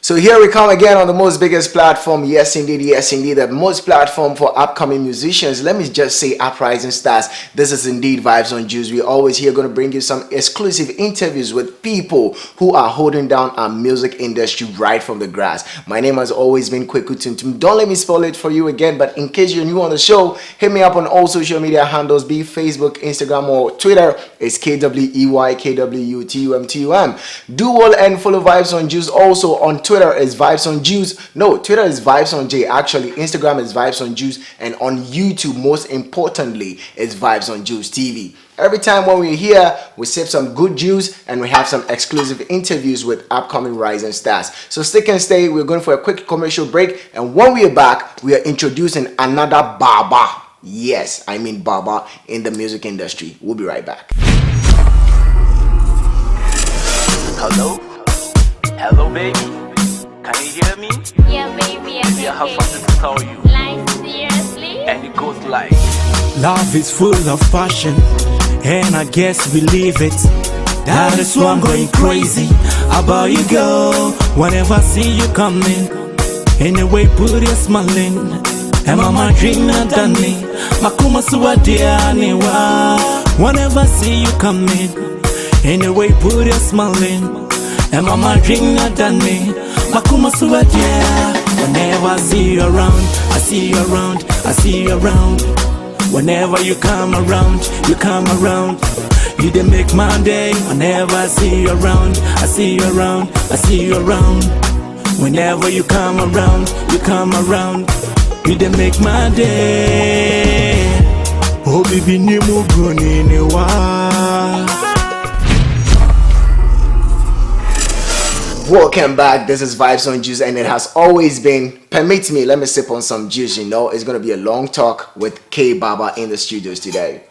So here we come again on the most biggest platform. Yes, indeed, the most platform for upcoming musicians. Let me just say, uprising stars. This is indeed Vibes on Juice. We're always here going to bring you some exclusive interviews with people who are holding down our music industry right from the grass. My name has always been Kweku Tuntum. Don't let me spoil it for you again, but in case you're new on the show, hit me up on all social media handles, be Facebook, Instagram, or Twitter. It's KWEYKWUTUMTUM. Do well and follow Vibes on Juice also on Twitter. Is Vibes on Juice. No, Twitter is Vibes on J. Actually, Instagram is Vibes on Juice, and on YouTube, most importantly, is Vibes on Juice TV. Every time when we're here, we sip some good juice and we have some exclusive interviews with upcoming rising stars. So stick and stay. We're going for a quick commercial break, and when we are back, we are introducing another Baba. Yes, I mean Baba in the music industry. We'll be right back. Hello? Hello, baby? Can you hear me? Yeah, baby, I have something to tell you. Like, seriously? And it goes like, love is full of passion, and I guess we live it. That is why I'm going crazy about you, girl. Whenever I see you coming, anyway, put your smiling. And mama dream not done me. Makuma suwadiani wa. Whenever I see you coming, anyway, put your smiling. And mama dream not done me. Makuma suwadia. Whenever I see you around, I see you around, I see you around. Whenever you come around, you come around. You didn't make my day. Whenever I see you around, I see you around, I see you around. Whenever you come around, you come around. You didn't make my day. Oh baby, ni mugoni ni wa. Welcome back. This is Vibes on Juice, and it has always been, permit me, let me sip on some juice. You know, it's going to be a long talk with K Baba in the studios today.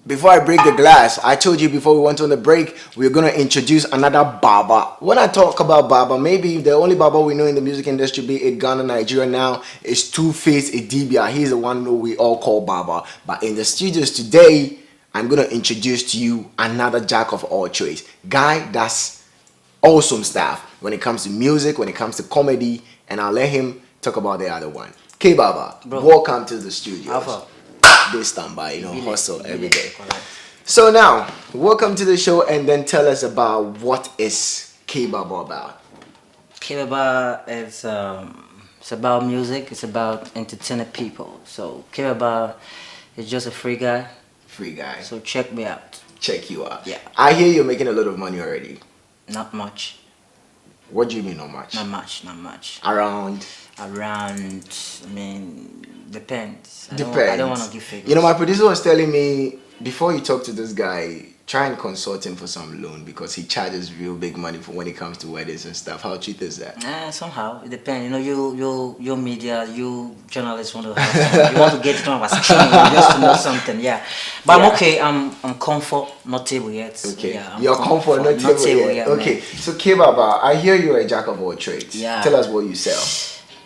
Before I break the glass, I told you before we went on the break, we're going to introduce another Baba. When I talk about Baba, maybe the only Baba we know in the music industry, be it Ghana, Nigeria now, is Two-Face Idibia. He's the one who we all call Baba. But in the studios today, I'm going to introduce to you another jack of all trades. Guy that's awesome stuff when it comes to music, when it comes to comedy, and I'll let him talk about the other one. K Baba, welcome to the studio. They stand by, hustle every day. So now, welcome to the show, and then tell us about what is K Baba about. K Baba is it's about music, it's about entertaining people. So K Baba is just a free guy. Free guy. So check me out. Check you out. Yeah. I hear you're making a lot of money already. Not much. What do you mean not much? Not much. Around, I mean, depends. I depends. I don't want to give figures. You know, my producer was telling me, before you talk to this guy, try and consult him for some loan because he charges real big money for when it comes to weddings and stuff. How cheap is that? Somehow it depends. You know, your media, you journalists want to have, you want to get to know about skin, just to know something. Yeah, but yeah. I'm okay. I'm comfort, not table yet. Okay, yeah, you're comfort, not table yet. Okay, man. So K Baba, I hear you're a jack of all trades. Yeah. Tell us what you sell.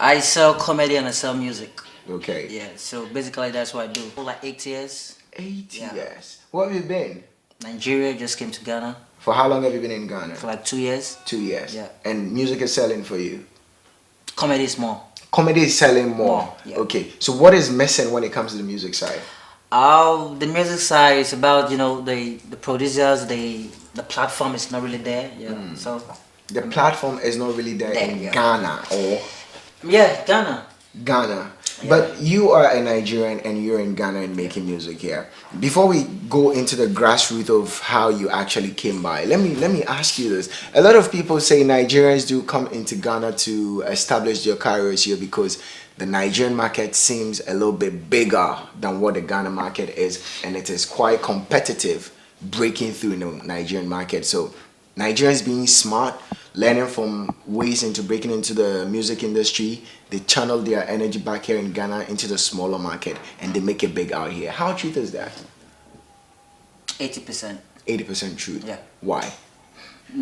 I sell comedy and I sell music. Okay. Yeah. So basically, that's what I do. For like 8 years. 8 years. Where have you been? Nigeria, just came to Ghana. For how long have you been in Ghana? For like 2 years. 2 years. Yeah. And music is selling for you? Comedy is more. Comedy is selling more. Yeah. Okay. So what is missing when it comes to the music side? The music side is about, the producers, the platform is not really there. Yeah. So the platform is not really there in Ghana or Ghana. Yeah. But you are a Nigerian and you're in Ghana and making music here. Before we go into the grassroots of how you actually came by, let me ask you this. A lot of people say Nigerians do come into Ghana to establish their careers here because the Nigerian market seems a little bit bigger than what the Ghana market is, and it is quite competitive breaking through in the Nigerian market. So Nigerians being smart, learning from ways into breaking into the music industry, they channel their energy back here in Ghana into the smaller market and they make it big out here. How truth is that? 80%. 80% truth. Yeah. Why?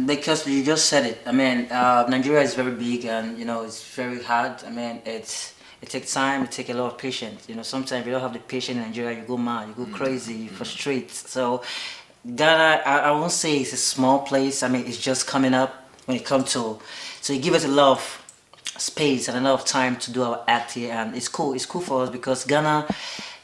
Because you just said it. I mean, Nigeria is very big, and you know it's very hard. I mean, it takes time. It takes a lot of patience. You know, sometimes if you don't have the patience in Nigeria, you go mad, you go crazy, you frustrate. So Ghana, I won't say it's a small place. I mean, it's just coming up when it comes to. So you give us a lot of space and a lot of time to do our act here, and it's cool. It's cool for us because Ghana,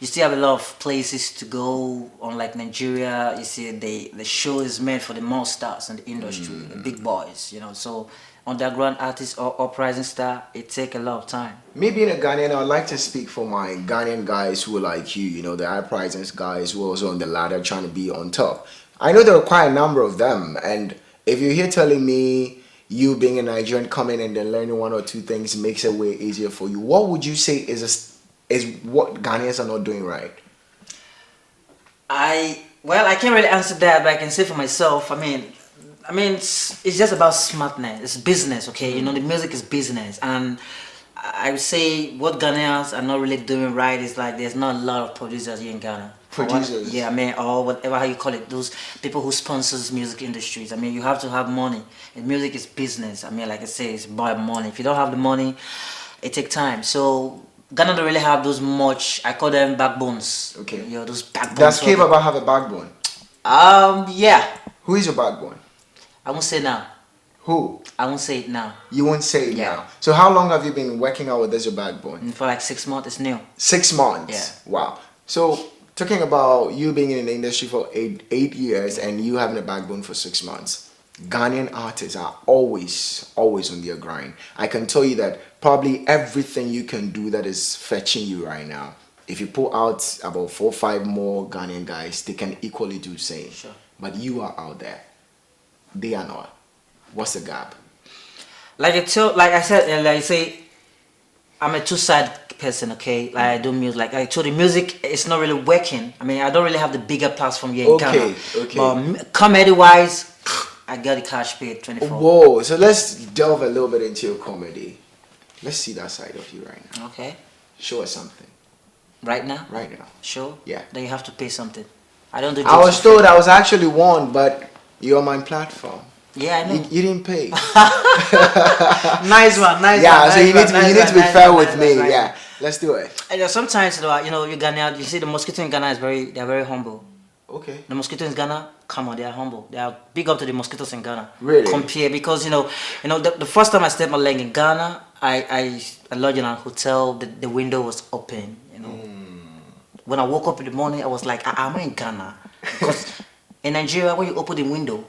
you still have a lot of places to go. Unlike Nigeria, you see the show is meant for the more stars in the industry, the big boys. You know, so underground artists or uprising star, it take a lot of time. Me being a Ghanaian, I'd like to speak for my Ghanaian guys who are like you know, the high prices guys who are also on the ladder trying to be on top. I know there are quite a number of them, and if you're here telling me you being a Nigerian coming and then learning one or two things makes it way easier for you, what would you say is what Ghanaians are not doing right? Well, I can't really answer that, but I can say for myself. I mean, it's just about smartness. It's business, okay? You know, the music is business, and I would say what Ghanaians are not really doing right is like there's not a lot of producers here in Ghana. Producers? Yeah, I mean, or whatever how you call it, those people who sponsors music industries. I mean, you have to have money, and music is business. I mean, like I say, it's about money. If you don't have the money, it takes time. So Ghana don't really have those much. I call them backbones. Okay. You know, those backbones. Does K-Baba have a backbone? Yeah. Who is your backbone? I won't say now. Who? I won't say it now. You won't say it Yeah. now. So how long have you been working out with this your backbone? For like 6 months, it's new. 6 months. Yeah. Wow. So talking about you being in the industry for eight years and you having a backbone for 6 months, Ghanaian artists are always on their grind. I can tell you that probably everything you can do that is fetching you right now, if you pull out about 4 or 5 more Ghanaian guys, they can equally do the same. Sure. But you are out there. They are not. What's the gap? Like I said earlier, I say I'm a two-side person, okay? Like I do music. Like I told you, music is not really working. I mean, I don't really have the bigger platform here in Ghana. Okay. But comedy-wise, I got the cash paid 24. Whoa, so let's delve a little bit into your comedy. Let's see that side of you right now. Okay. Show us something. Right now? Right now. Sure? Yeah. Then you have to pay something. I don't do I was jokes for told free. I was actually warned, but you're on my platform. Yeah, I know. You didn't pay. Nice one, nice Yeah, one. so you need to be fair with me. Yeah, let's do it. And sometimes, you know, you Ghanaian, you see the mosquito in Ghana is they're very humble. Okay. The mosquito in Ghana, come on, they are humble. They are big up to the mosquitoes in Ghana. Really? Compare because you know, the first time I stepped my leg in Ghana, I lodged in a hotel. The window was open. You know, when I woke up in the morning, I was like, am I in Ghana? Because in Nigeria, when you open the window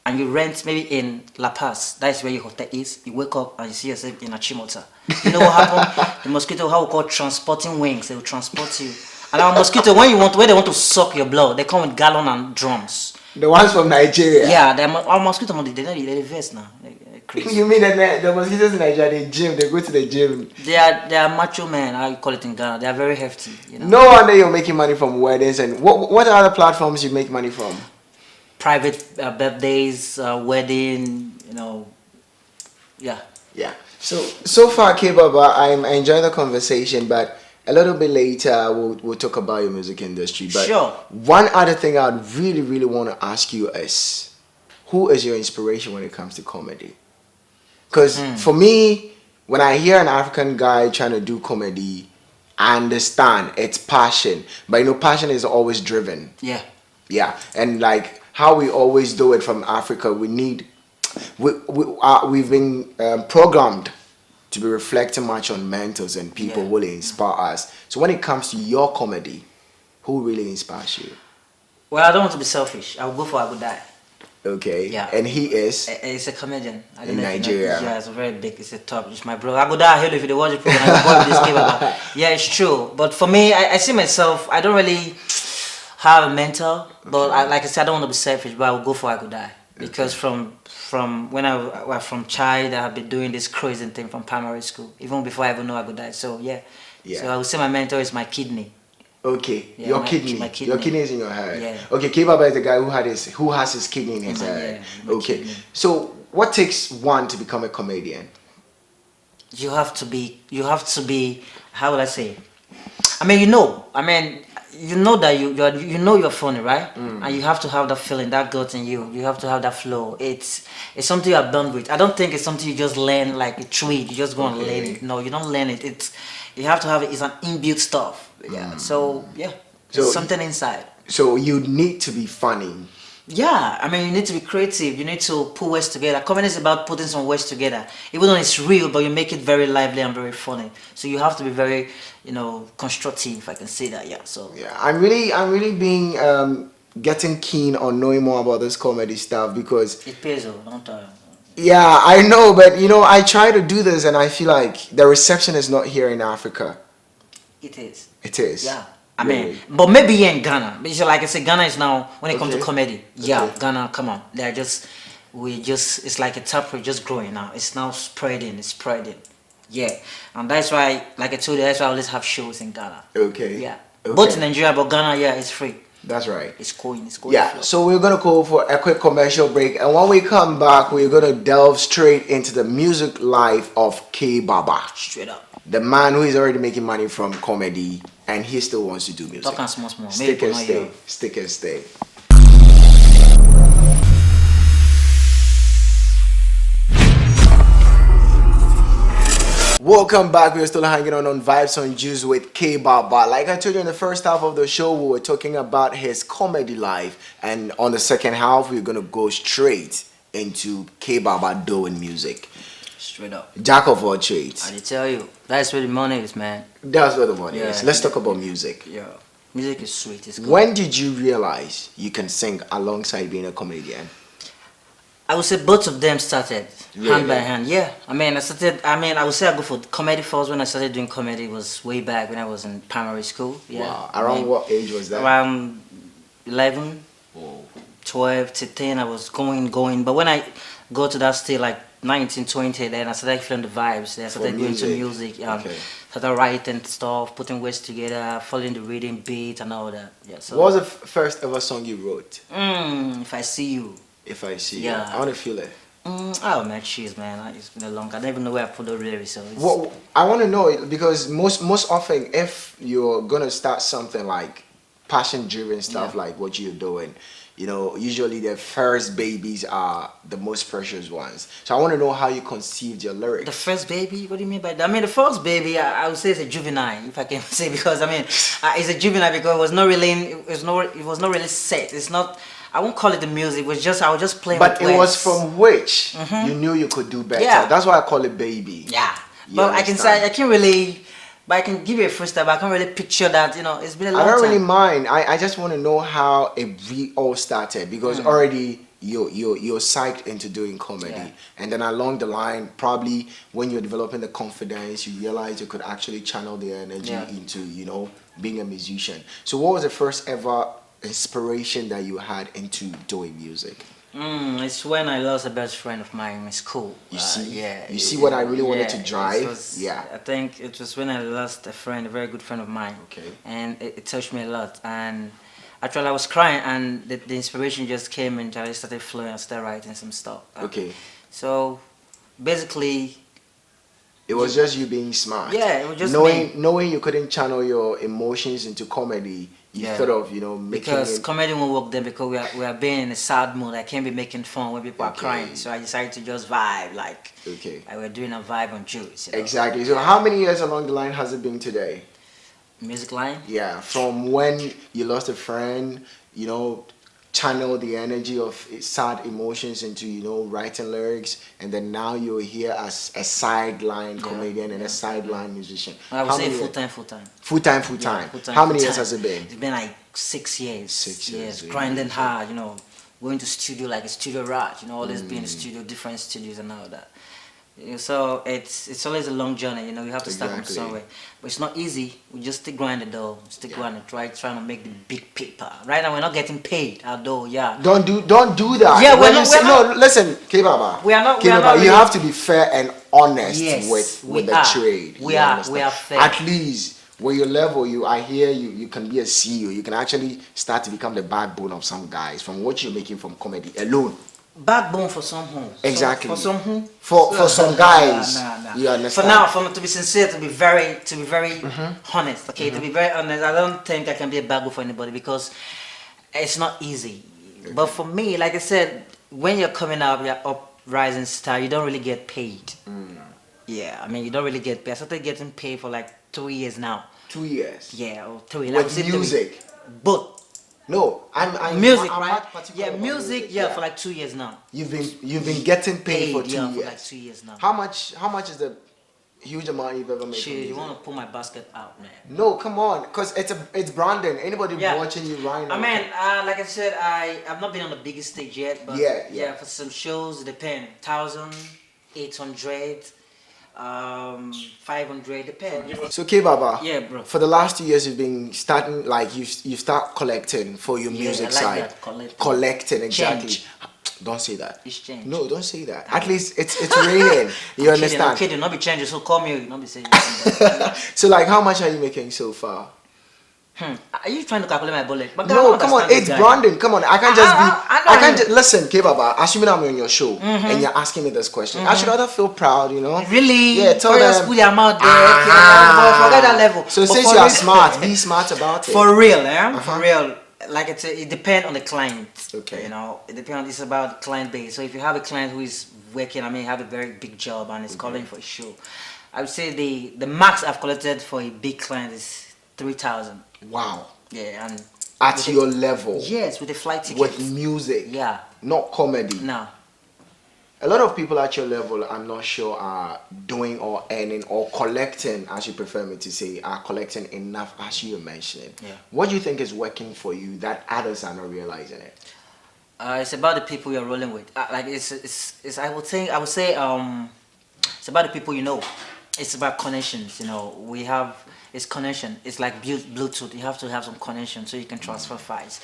and you rent maybe in La Paz, that's where your hotel is. You wake up and you see yourself in a Chimota. You know what happened? The mosquito, how we call transporting wings, they will transport you. And our mosquito, where they want to suck your blood, they come with gallon and drums. The ones from Nigeria. Yeah, our mosquito, they're vest now. They're crazy. You mean the mosquitoes in Nigeria? They gym. They go to the gym. They are macho men. How you call it in Ghana? They are very hefty. You know? No wonder you're making money from weddings. And what other platforms you make money from? Private birthdays, wedding. You know, yeah. Yeah. So far, K-Baba, I'm enjoying the conversation, but a little bit later we'll talk about your music industry. But Sure. One other thing I'd really want to ask you is, who is your inspiration when it comes to comedy? Because for me, when I hear an African guy trying to do comedy, I understand it's passion, but you know, passion is always driven. Yeah. Yeah, and like how we always do it from Africa, we've been programmed to be reflecting much on mentors and people who really inspire us. So when it comes to your comedy, who really inspires you? Well, I don't want to be selfish. I'll go for Agudai. Okay. Yeah. And he is He's a comedian. I don't in know if you know. Nigeria. Yeah, it's a very big. It's a top. It's my bro. Agudai, hell, if you watch the program, I go with this game about. Yeah, it's true. But for me, I see myself. I don't really have a mentor. But like I said, I don't want to be selfish. But I will go for Agudai because from when I was from child, I have been doing this crazy thing from primary school, even before I even know Agudai. So yeah. So I would say my mentor is my kidney. Okay, Yeah, your my kidney. kidney. Your kidney is in your head. Yeah. Okay, K-Baba is the guy who has his kidney in his Yeah, head. my Okay. kidney. So what takes one to become a comedian? You have to be. You have to be. How would I say? I mean, you know. I mean, you know that you know you're funny, right? And you have to have that feeling, that gut in you. You have to have that flow. It's something you are born with. I don't think it's something you just learn like a trade. You just go and learn it. No, you don't learn it. It's you have to have it. It's an inbuilt stuff. Yeah. So yeah, So- it's something inside. So you need to be funny. Yeah, I mean, you need to be creative. You need to put words together. Comedy is about putting some words together. Even though it's real, but you make it very lively and very funny. So you have to be very, constructive, if I can say that. Yeah. So Yeah, I'm really being getting keen on knowing more about this comedy stuff because it pays off. Don't tell. yeah, I know, but I try to do this and I feel like the reception is not here in Africa. It is. It is. Yeah. I Really? mean, but maybe here in Ghana. Because like I said, Ghana is now, when it comes to Okay. comedy, yeah, Okay. Ghana, come on. It's like a tap, we're just growing now. It's now spreading, it's spreading. Yeah. And that's why, like I told you, that's why I always have shows in Ghana. Okay. Yeah. Okay. Both in Nigeria, but Ghana, yeah, it's free. That's right. It's going. Yeah, flow. so we're gonna go for a quick commercial break, and when we come back, we're gonna delve straight into the music life of K-Baba, Straight up. the man who is already making money from comedy, and he still wants to do music. Talk and small. Stick Maybe and not stay. you. Stick and stay. Welcome back. We're still hanging on Vibes on Juice with K-Baba. Like I told you in the first half of the show, we were talking about his comedy life, and on the second half, we're gonna go straight into K-Baba doing music. Straight up. Jack of all trades. I did tell you. That's where the money is, man. That's where the money Yeah. is. Let's talk about music. Yeah. Music is sweet. It's good. When did you realize you can sing alongside being a comedian? I would say both of them started hand by Really? hand. Yeah, I would say I go for comedy first. When I started doing comedy, it was way back when I was in primary school. Yeah. Wow. Around what age was that? Around 11, Whoa. 12 to 10, I was going. But when I go to that state, like 19, 20, then I started feeling the vibes. Then I started going to music. Okay. Started writing stuff, putting words together, following the reading beat and all that. Yeah. So, What was the first ever song you wrote? If I see you. If I see Yeah. you. I want to feel it. Oh man, cheers, man. It's been a long. I don't even know where I put the lyrics. So it's, What I want to know it because most often, if you're gonna start something like passion-driven stuff, Yeah. like what you're doing, usually the first babies are the most precious ones. So I want to know how you conceived your lyrics. the first baby. What do you mean by that? I mean, the first baby, I would say it's a juvenile, if I can say, because it's a juvenile because it was not really set. It's not. I won't call it the music. I was just playing. But with it was words. from which you knew you could do better. Yeah. That's why I call it baby. Yeah, You but I can say understand? I can't really. But I can give you a freestyle. But I can't really picture that. It's been a long I don't time. really mind. I just want to know how it all started because already you're psyched into doing comedy, Yeah. and then along the line, probably when you're developing the confidence, you realize you could actually channel the energy Yeah. into being a musician. So what was the first ever inspiration that you had into doing music? It's when I lost a best friend of mine in school. You see? Yeah. You see what I really wanted to it drive? was- Yeah. I think it was when I lost a friend, a very good friend of mine. Okay. And it touched me a lot. And actually, I was crying, and the inspiration just came, and I started flowing. I started writing some stuff. Okay. So basically, It was just you being smart. Yeah, it was just knowing you couldn't channel your emotions into comedy. You Yeah. thought of making because it. comedy won't work then because we are being in a sad mood. I can't be making fun when people are Okay. crying. So I decided to just vibe like Okay. we're doing a vibe on Juice. Exactly. So how many years along the line has it been today? Music line. Yeah, from when you lost a friend, channel the energy of sad emotions into writing lyrics, and then now you're here as a sideline comedian and a sideline musician. I would How say many- full time. Full time. Yeah, full-time, How many years full-time. has it been? It's been like 6 years. 6 years, yeah. Grinding hard, going to studio like a studio rat, always being in the studio, different studios and all that. So it's always a long journey, you have to start from Exactly. somewhere. But it's not easy. We just stick grinding though. Stick grinding, trying to make the big paper. Right now we're not getting paid, although yeah. Don't do that. Yeah, When we're you not- say, we're no, not- listen, K-Baba. We are not- we K-Baba, are not you really- have to be fair and honest Yes, with we the are. trade. We you are- understand? we are fair. At least With your level, I hear you can be a CEO. You can actually start to become the backbone of some guys from what you're making from comedy alone. Backbone for some who. Exactly. For some who. For some guys. Nah. You understand? For now, to be sincere, to be very honest. Okay, to be very honest, I don't think I can be a backbone for anybody because it's not easy. But for me, like I said, when you're coming up, you're up rising star. You don't really get paid. Yeah, I mean, you don't really get paid. I started getting paid for like 2 years now. 2 years. Yeah, or 3. With music. But No, I'm music, I'm right? not particular Yeah, about music. Yeah, for like 2 years now. you've been getting paid for 2 yeah, years. for like 2 years now. How much is the huge amount you've ever made? from Shit, you music? want to pull my basket out, man? No, come on, because it's branding. Anybody watching you right now? I mean, like I said, I've not been on the biggest stage yet, but Yeah. for some shows, it depends. 1,000, 800, 500, depends. So, K Baba. Yeah, bro. For the last 2 years, you've been starting like you start collecting for your music I like side. that, Collecting exactly. Change. Don't say that. It's change. No, don't say that. At least it's raining. You understand? I'm kidding. Not be changing. So call me. Not be saying. So, like, how much are you making so far? Are you trying to calculate my bullet? But No, come on, it's branding. Come on, I can't just be. I can't just listen, K Baba. Assuming I'm on your show and you're asking me this question, I should rather feel proud, you know. Really? Yeah, tell Just them. put your mouth there. Okay, forget that level. So But since for you are real- smart, be smart about it. For real, For real. Like it depends on the client. Okay. You know, it depends. It's about the client base. So if you have a client who is working, I mean, have a very big job and is calling for a show, I would say the max I've collected for a big client is 3,000. Wow. Yeah, and At with your level. yes, with the flight ticket. With music. Yeah. Not comedy. No. A lot of people at your level, I'm not sure, are doing or earning or collecting, as you prefer me to say, are collecting enough, as you mentioned. Yeah. What do you think is working for you that others are not realizing it? It's about the people you're rolling with. Like it's I would say it's about the people you know. It's about connections. You know, it's connection. It's like Bluetooth. You have to have some connection so you can transfer files.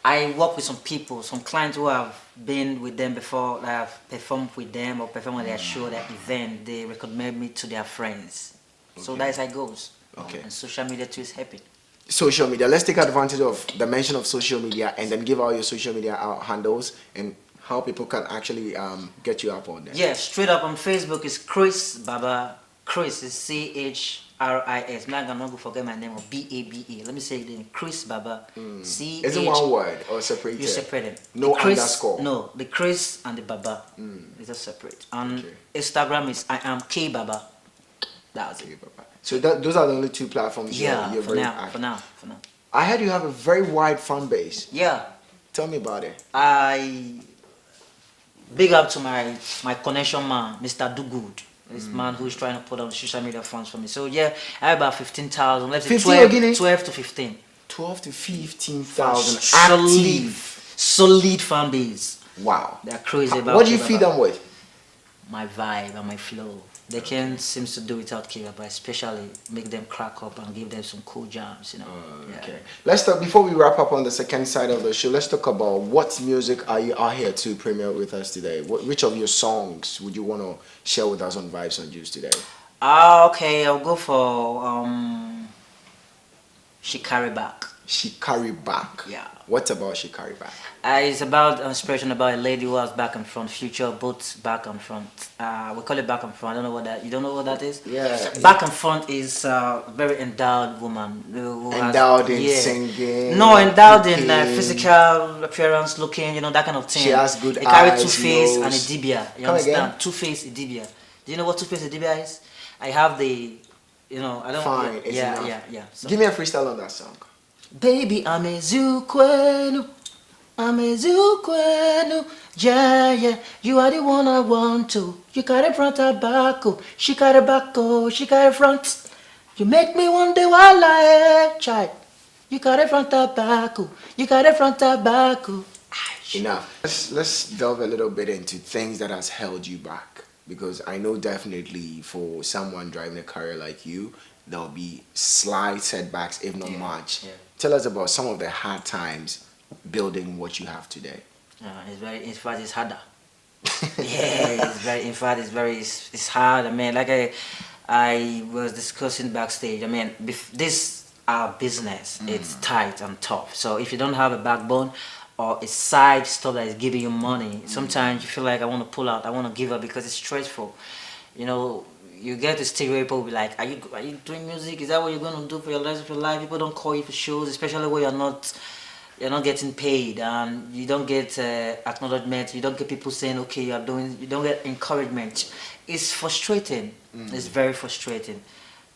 I work with some people, some clients who have been with them before, that have performed with them or performed on their show, their event. They recommend me to their friends. So that's how it goes. Okay. And social media too is happy. Social media. Let's take advantage of the mention of social media and then give out your social media handles and how people can actually get you up on there. Yeah, straight up on Facebook is Chris Baba. Chris is CHRIS. I'm not gonna forget my name of BABA. Let me say it again. Chris Baba. CH. Is it one word or separated? You separate it. No The Chris, underscore. No, the Chris and the Baba. It's just separate. On Instagram is I am K Baba. That's it. So those are the only two platforms Yeah, you're for very now, active. for now. I heard you have a very wide fan base. Yeah, Tell me about it. I big up to my connection man, Mr. Do Good. This man who's trying to put on social media funds for me. So yeah, I have about 15,000. Let's say 15 again? 12 to 15. 12 to 15,000 Solid, active. solid fan base. Wow. They're crazy about What do you K-Baba. feed them with? My vibe and my flow. They can't seem to do without K-Baba, but especially make them crack up and give them some cool jams, you know. Yeah. Okay. Let's talk before we wrap up on the second side of the show. Let's talk about what music are you here to premiere with us today. Which of your songs would you want to share with us on Vibes on Juice today? Okay, I'll go for She Carry Back. She Carry Back. Yeah. What about She Carry Back? It's about inspiration about a lady who has back and front, future, both back and front. We call it back and front. I don't know what that. You don't know what that is? Yeah. Back and front is a very endowed woman. Who Endowed has, in singing. No, endowed in cooking. physical appearance, looking, you know, that kind of thing. She has good They carry eyes, two-face and a nose. dibia. You Come understand? again? Two-face, a dibia. Do you know what two-face, a dibia is? I have the, you know, I don't. Fine, it's yeah, enough. yeah. So. Give me a freestyle on that song. Baby, I'm a zukwenu. I'm a zukwenu. Yeah. You are the one I want to. You carry front and back. Oh. She carry back. Oh. She carry front. You make me one day while I child. You carry front and back. Oh. You carry front and back. Oh. Enough. Let's delve a little bit into things that has held you back, because I know definitely for someone driving a career like you, there'll be slight setbacks, if not much. Yeah. Tell us about some of the hard times building what you have today. It's very. In fact, it's harder. Yeah, it's very. In fact, it's hard. I mean, like I was discussing backstage. I mean, this our business. It's tight and tough. So if you don't have a backbone or a side stuff that is giving you money, sometimes you feel like I want to pull out. I want to give up because it's stressful. You know, you get to stage where people will be like, are you doing music? Is that what you're gonna do for your rest of your life? People don't call you for shows, especially when you're not getting paid and you don't get acknowledgement. You don't get people saying, okay, you're doing. You don't get encouragement. It's frustrating. It's very frustrating.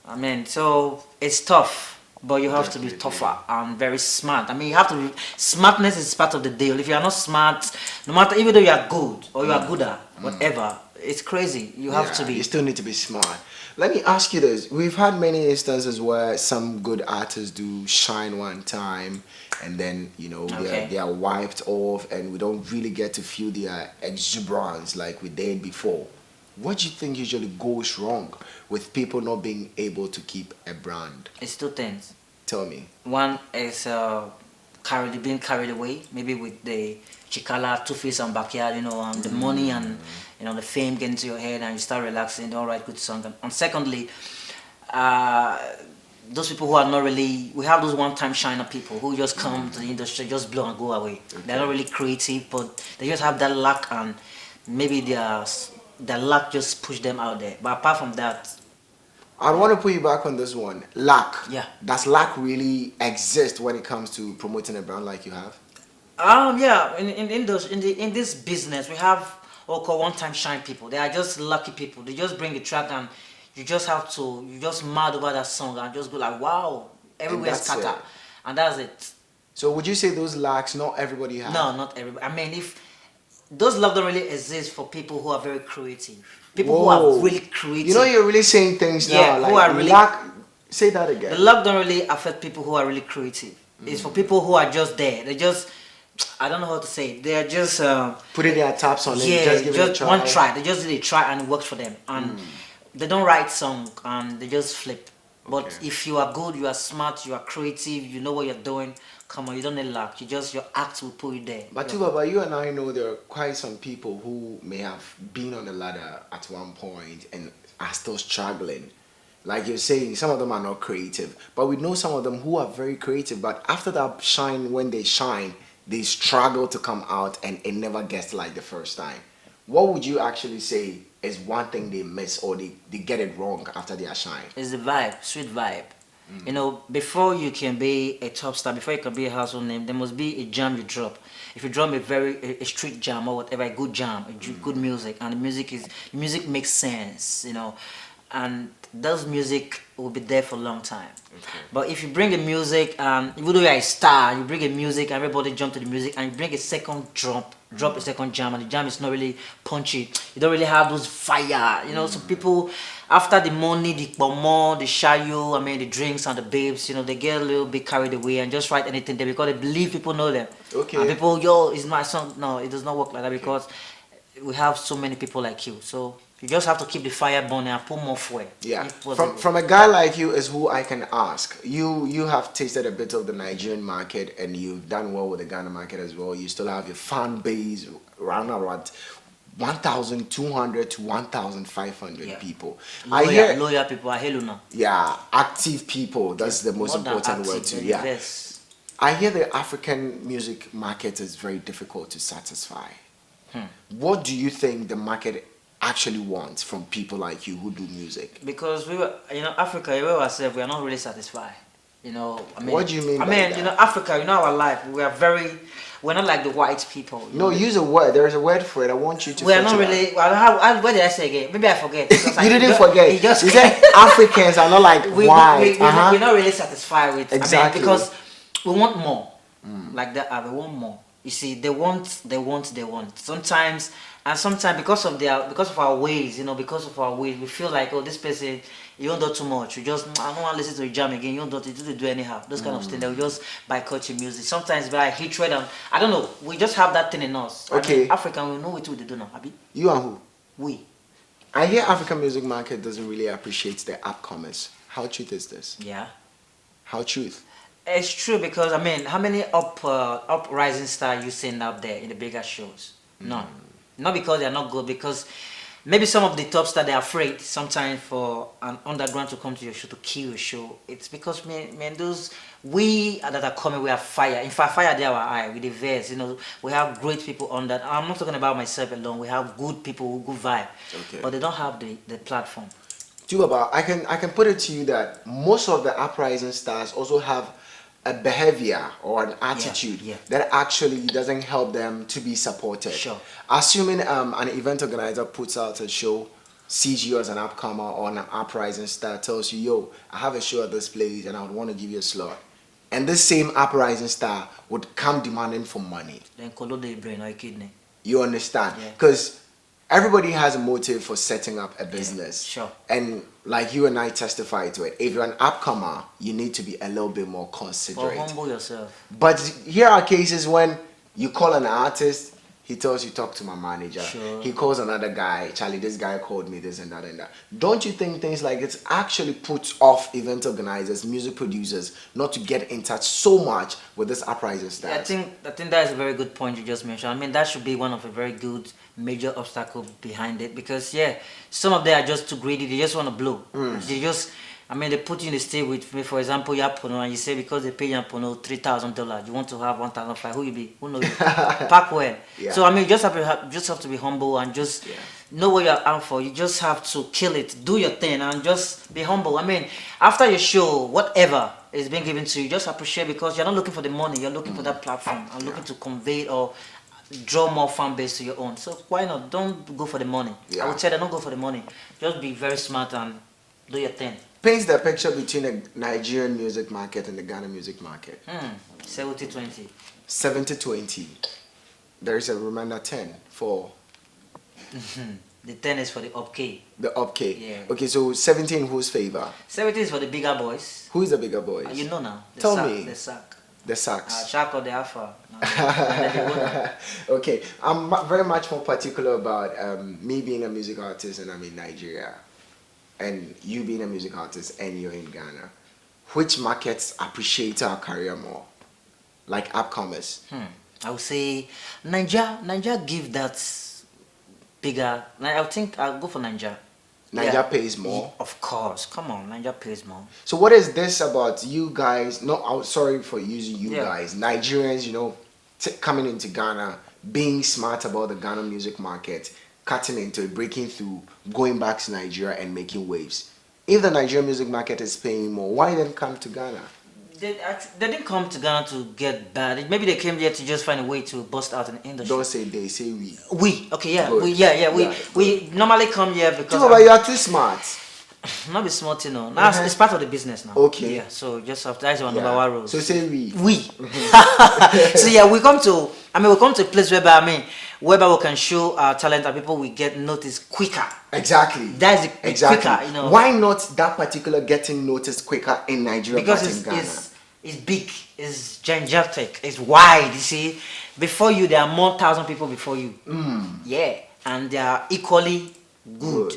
I mean, so it's tough, but you have to be tougher and very smart. I mean, you have to be, smartness is part of the deal. If you are not smart, no matter, even though you are good or you are good at whatever, it's crazy. You have to be. You still need to be smart. Let me ask you this. We've had many instances where some good artists do shine one time and then, you know, they are wiped off and we don't really get to feel their exuberance like we did before. What do you think usually goes wrong with people not being able to keep a brand? It's two things. Tell me. One is being carried away, maybe with the Chikala, Two Face and Backyard, you know, the money and you know the fame get into your head and you start relaxing, don't write good songs. And secondly, those people who are not really, we have those one-time shiner people who just come to the industry, just blow and go away. They're not really creative, but they just have that luck and maybe their luck just push them out there. But apart from that, I want to put you back on this one. Luck. Yeah. Does luck really exist when it comes to promoting a brand like you have? Yeah. In this business, we have what we call one-time shine people. They are just lucky people. They just bring the track and you just mad over that song and just go like, wow, everywhere scatter, and that's it. So would you say those lacks not everybody has? No, not everybody. I mean, if those love don't really exist for people who are very creative. People who are really creative. You know, you're really saying things now. Yeah, like who are really luck. Say that again. The luck don't really affect people who are really creative. It's for people who are just there. They just, I don't know how to say it. They are just putting their taps on it. Yeah, Just give it a just try. one try. They just did a try and it works for them. And they don't write song and they just flip. But if you are good, you are smart, you are creative, you know what you're doing, come on, you don't need luck. Your act will put you there. But Baba, you and I know there are quite some people who may have been on the ladder at one point and are still struggling. Like you're saying, some of them are not creative. But we know some of them who are very creative. But after that shine, when they shine, they struggle to come out and it never gets like the first time. What would you actually say is one thing they miss or they get it wrong after their shine? It's the vibe, sweet vibe. You know, before you can be a top star, before you can be a household name, there must be a jam you drop. If you drop a street jam or whatever, a good jam, good music, and the music makes sense, you know, and those music will be there for a long time. But if you bring a music and even though you're a star, you bring a music and everybody jump to the music and you bring a second drop a second jam and the jam is not really punchy, you don't really have those fire, you know. So people, after the money, the pomo, the shayo, I mean the drinks and the babes, you know, they get a little bit carried away and just write anything there because they believe people know them. And people, yo, it's my song. No, it does not work like that because we have so many people like you. So you just have to keep the fire burning and put more fuel. Yeah. From a guy like you is who I can ask. You have tasted a bit of the Nigerian market and you've done well with the Ghana market as well. You still have your fan base around 1,200 to 1,500 people. Loyal people are hello now. Yeah, active people. That's the most important word too. Yeah. I hear the African music market is very difficult to satisfy. What do you think the market actually wants from people like you who do music? Because Africa, we ourselves, we are not really satisfied. You know, I mean, what do you mean? You know, Africa, you know, our life, we're not like the white people. No, use a word. There is a word for it. I want you to. We are not really. What did I say again? Maybe I forget. You didn't forget. You said Africans are not like white. We're not really satisfied with. Exactly. I mean, because we want more. Like that, we want more. You see, they want. Sometimes because of our ways, you know, we feel like, oh, this person, you don't do too much. I don't want to listen to the jam again. You don't do anyhow. Those kind of things. They will just boycott your music. Sometimes by hatred and I don't know. We just have that thing in us. Okay. I mean, African, we know what they do now. Abi? You and who? We. I hear African music market doesn't really appreciate the upcomers. How truth is this? Yeah. How truth? It's true because I mean, how many uprising stars you seen out there in the bigger shows? None. Not because they're not good, because maybe some of the top stars they're afraid sometimes for an underground to come to your show to kill your show. It's because man those we that are coming, we have fire. In fact, fire there our eye with the verse. You know, we have great people on that. I'm not talking about myself alone. We have good people, good vibe, but they don't have the platform. I can put it to you that most of the uprising stars also have a behavior or an attitude that actually doesn't help them to be supported. Sure. Assuming an event organizer puts out a show, sees you as an upcomer or an uprising star, tells you, yo, I have a show at this place and I would want to give you a slot. And this same uprising star would come demanding for money. Then color the brain or kidney. You understand? Because everybody has a motive for setting up a business. Sure. And like you and I testify to it, if you're an upcomer, you need to be a little bit more considerate. Or humble yourself. But here are cases when you call an artist, he tells you, talk to my manager. Sure. He calls another guy, Charlie, this guy called me, this and that and that. Don't you think things like this actually puts off event organizers, music producers, not to get in touch so much with this uprising stars? Yeah, I think that is a very good point you just mentioned. I mean, that should be one of a very good major obstacle behind it, because some of them are just too greedy. They just want to blow. They just, I mean, they put you in the state with me. For example, Yapono, and you say because they pay Yapono $3,000, you want to have $1,500. Who you be? Who knows you? Pack well. So I mean, you just have to be humble and just know what you're out for. You just have to kill it, do your thing, and just be humble. I mean, after your show, whatever is being given to you, just appreciate, because you're not looking for the money. You're looking for that platform and looking to convey it or draw more fan base to your own. So why not? Don't go for the money. I would say that don't go for the money. Just be very smart and do your thing. Paints the picture between the Nigerian music market and the Ghana music market. 70-20. 70-20. There is a remainder 10 for... The 10 is for the up K. The up K. Yeah. Okay, so 70 in whose favor? 70 is for the bigger boys. Who is the bigger boys? You know now. Tell me. The sack. The sax. Shark or the alpha. Okay, I'm very much more particular about me being a music artist and I'm in Nigeria, and you being a music artist and you're in Ghana. Which markets appreciate our career more? Like upcomers? I would say Nigeria give that bigger. I think I'll go for Nigeria. Nigeria pays more? Of course. Come on, Nigeria pays more. So what is this about you guys? No, I'm sorry for using you guys. Nigerians, you know, coming into Ghana, being smart about the Ghana music market, cutting into it, breaking through, going back to Nigeria and making waves. If the Nigerian music market is paying more, why then come to Ghana? They didn't come to Ghana to get bad. Maybe they came here to just find a way to bust out an industry. Don't say they, say we. We, okay, yeah, Good. we normally come here because... But you are too smart. Not be smart, you know. Now it's part of the business now. Okay. Yeah, so just have that's one number one rule. So say we. We. So yeah, we come to a place whereby whereby we can show our talent and people will get noticed quicker. Exactly. That is quicker, you know. Why not that particular getting noticed quicker in Nigeria because than in Ghana? It's big, it's gigantic, it's wide, you see. Before you, there are more 1,000 people before you. Yeah, and they are equally good.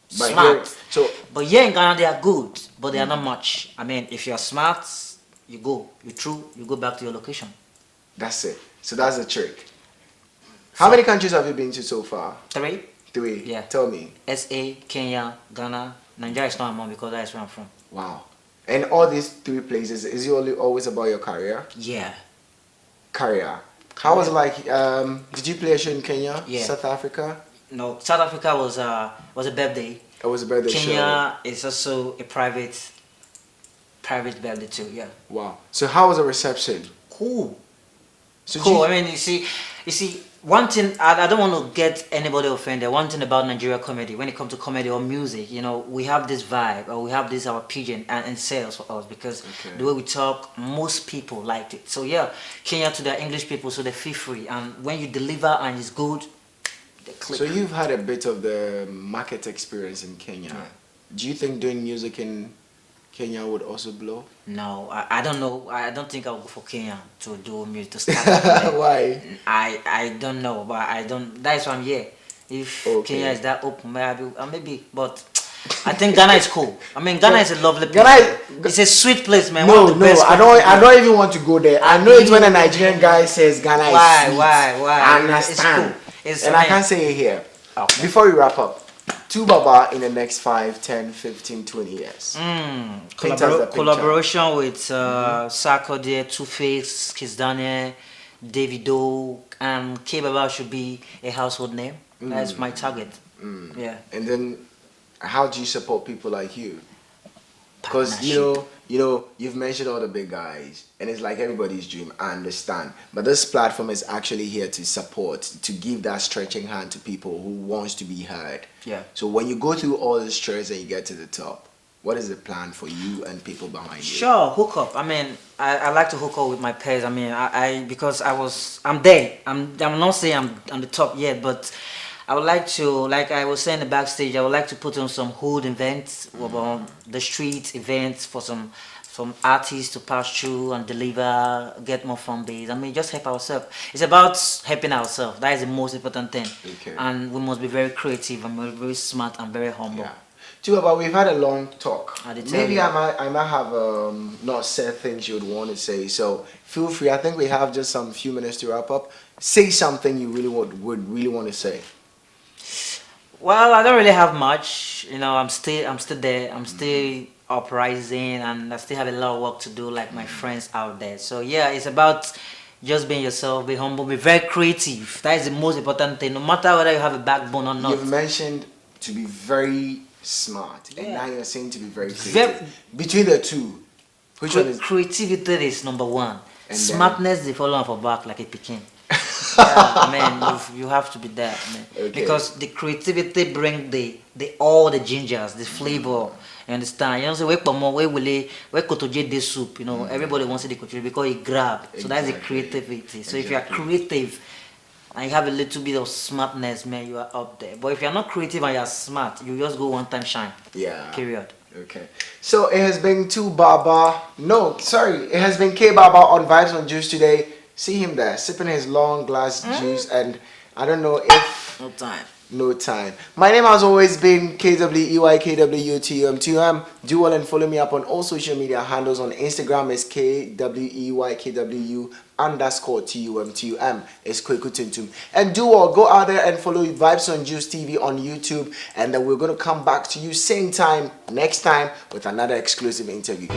Smart. But here in Ghana, they are good, but they are not much. I mean, if you are smart, you go back to your location. That's it. So that's the trick. How many countries have you been to so far? 3. 3? Yeah. Tell me. SA, Kenya, Ghana. Nigeria is not among because that is where I'm from. Wow. And all these 3 places, is it always about your career? Yeah. Career. How was it like, did you play a show in Kenya? Yeah. South Africa? No, South Africa was a birthday. It was a birthday show. Kenya is also a private birthday too, yeah. Wow. So how was the reception? Cool. So cool. I mean, you see, one thing, I don't want to get anybody offended. One thing about Nigeria comedy, when it comes to comedy or music, you know, we have this vibe, or we have this our pigeon and sales for us, because the way we talk, most people liked it. So yeah, Kenya to the English people, so they feel free, and when you deliver and it's good, they click. So you've had a bit of the market experience in Kenya. Yeah. Do you think doing music in Kenya would also blow? No, I don't know. I don't think I'll go for Kenya to do music to start. Why? I don't know, but I don't. That's why I'm here. If Kenya is that open, maybe. But I think Ghana is cool. I mean, Ghana is a lovely place. It's a sweet place, man. No, I don't even want to go there. I know it's when a Nigerian guy says Ghana is sweet. Why? I understand. It's cool. And I can't say it here. Before we wrap up, to Baba in the next 5, 10, 15, 20 years? Paint us the picture. Collaboration with Sarkodie, Two Face, Kiss Daniel, Davido, and K Baba should be a household name. That's my target. Yeah. And then, how do you support people like you? Because you've mentioned all the big guys, and it's like everybody's dream. I understand, but this platform is actually here to support, to give that stretching hand to people who wants to be heard. Yeah. So when you go through all the stress and you get to the top, what is the plan for you and people behind you? Sure, hook up. I mean, I like to hook up with my peers. I mean, because I'm there. I'm not saying I'm the top yet, but I would like to, like I was saying in the backstage, I would like to put on some hood events, the street events for some artists to pass through and deliver, get more fan base. I mean, just help ourselves. It's about helping ourselves. That is the most important thing. Okay. And we must be very creative and very smart and very humble. Yeah. But we've had a long talk. Maybe you. I might have not said things you would want to say. So feel free. I think we have just some few minutes to wrap up. Say something you really would really want to say. Well, I don't really have much. You know, I'm still there. I'm still uprising, and I still have a lot of work to do, like my friends out there. So yeah, it's about just being yourself, be humble, be very creative. That is the most important thing. No matter whether you have a backbone or not. You've mentioned to be very smart, and Yeah. now you're saying to be very creative. Between the two, which one is? Creativity is number one. And Smartness the follow for back like a pekin. Yeah, I mean, you have to be there, man. Okay. Because the creativity bring the all the gingers, the flavor. You understand? You know, so we kotoje this soup. You know, everybody wants the kotoje because it grab. So that's the Exactly. creativity. So if you are creative and you have a little bit of smartness, man, you are up there. But if you are not creative and you are smart, you just go one time shine. Yeah. Period. Okay. So it has been it has been K Baba on Vibes on Juice today. See him there, sipping his long glass juice, and I don't know if... No time. My name has always been KWEYKWUTUM2M. Do well and follow me up on all social media handles. On Instagram is KWEYKWU_TUM2M. It's Kwekutuntum. And do all go out there and follow Vibes on Juice TV on YouTube. And then we're going to come back to you same time next time with another exclusive interview.